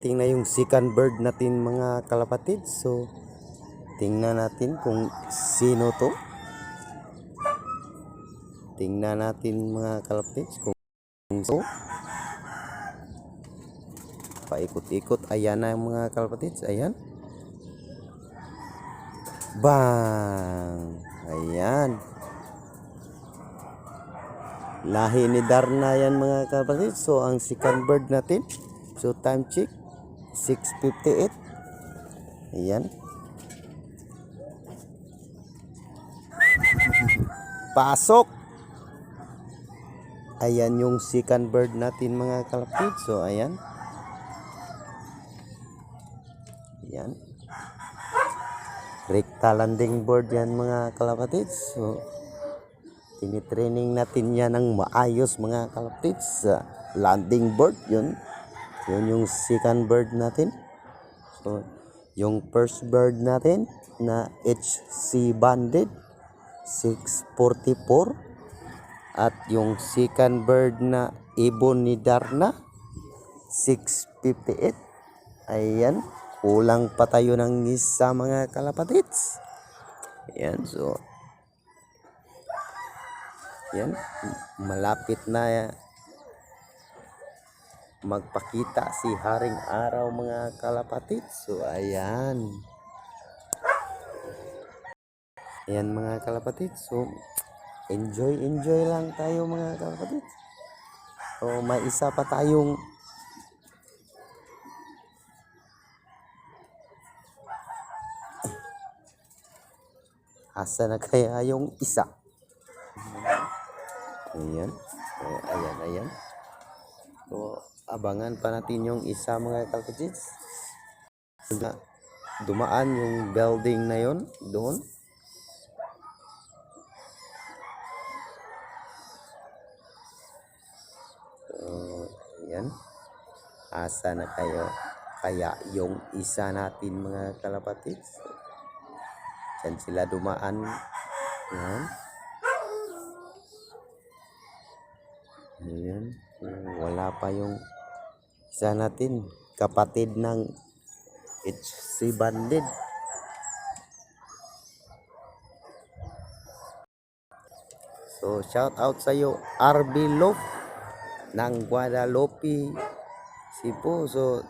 dumating na yung second bird natin mga kalapatid. So tingnan natin kung sino to. Tingnan natin mga kalapatid kung so. Paikot-ikot. Ayan na mga kalapatid. Ayan. Bang! Ayan. Lahi ni Darna yan mga kalapatid. So ang second bird natin. So time check 6:58. Ayan. Pasok. Ayan yung second bird natin mga kalapatid. So ayan. Ayan. Rekta landing board yan mga kalapatid. So tinitraining natin yan ng maayos mga kalapatid sa landing board. Yun yung second bird natin. So yung first bird natin na HC Banded 644 at yung second bird na ibon ni Darna 658. Ayan, kulang pa tayo ng isa mga kalapatids. Ayan, so ayan, malapit na magpakita si Haring Araw mga kalapatids. So ayan. Ayan mga kalapatids. So enjoy lang tayo mga kalapatids. So may isa pa tayong asa na kaya yung isa. Ayan. Ayan. So abangan pa natin yung isa mga kalapatids. Dumaan yung building na yon doon. Ayan. Asa na kayo kaya yung isa natin mga kalapatids. Diyan sila dumaan. Ayan. Ayan. Wala pa yung isa natin. Kapatid ng HC Banded. So shout out sa iyo RB Love ng Guadalupe, Cebu. So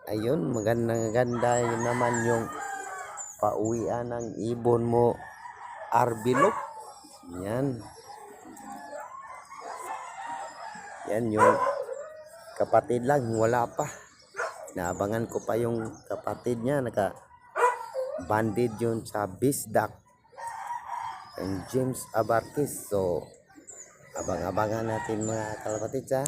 ayun, maganda naman yung pauwian ng ibon mo RB Love. Yan yung kapatid lang, wala pa. Naabangan ko pa yung kapatid niya, naka banded yun sa Bisdak and James Abarquez. So abang-abangan natin mga kalapatid sa